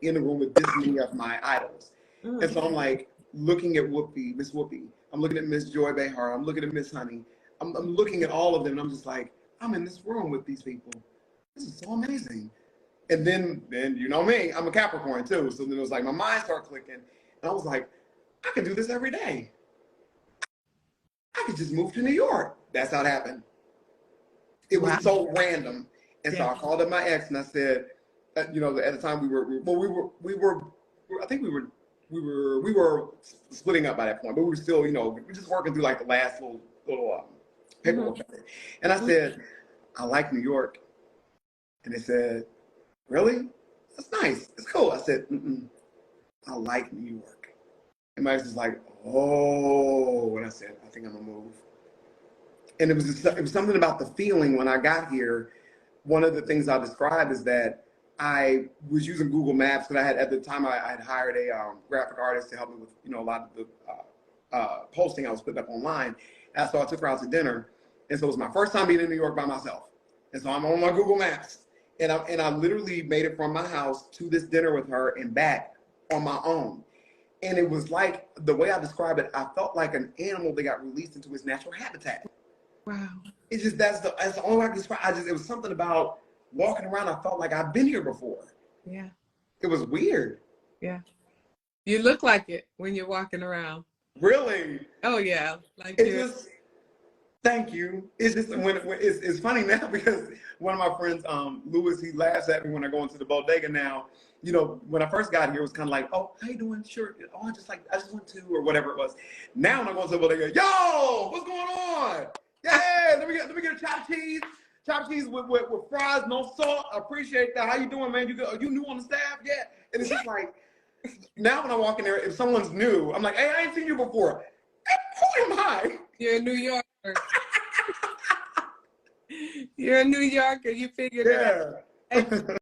in the room with this many of my idols. And so I'm like looking at Whoopi, Miss Whoopi. I'm looking at Miss Joy Behar. I'm looking at Miss Honey. I'm looking at all of them, and I'm just like, I'm in this room with these people. This is so amazing. And then you know me, I'm a Capricorn too. So then it was like my mind started clicking, and I was like, I can do this every day. I could just move to New York. That's how it happened. It was so random. And so I called up my ex and I said, you know, at the time we were I think we were splitting up by that point, but we were still, you know, we were just working through like the last little paperwork. And I said, I like New York. And they said, really? That's nice. It's cool. I said, I like New York. And my ex was like, oh, and I said, I think I'm gonna move. And it was something about the feeling when I got here. One of the things I described is that I was using Google Maps, because I had, at the time, I had hired a graphic artist to help me with, you know, a lot of the posting I was putting up online. And so I took her out to dinner. And so it was my first time being in New York by myself. And so I'm on my Google Maps. And I literally made it from my house to this dinner with her and back on my own. And it was like, the way I describe it, I felt like an animal that got released into its natural habitat. Wow. It's just, that's the only way I can describe. It was something about walking around. I felt like I've been here before. Yeah. It was weird. Yeah. You look like it when you're walking around. Really? Oh yeah. Like it's just, thank you. It's just when it's funny now, because one of my friends, Louis, he laughs at me when I go into the bodega now. You know, when I first got here, it was kind of like, oh, how you doing? Sure. Oh, I just went to, or whatever it was. Now when I go into the bodega, yo, what's going on? Yeah, let me get a chopped cheese with fries, no salt. I appreciate that. How you doing, man? You new on the staff? Yeah. And it's just like, now when I walk in there, if someone's new, I'm like, hey, I ain't seen you before. Hey, who am I? You're a New Yorker. You're a New Yorker. You figured it out.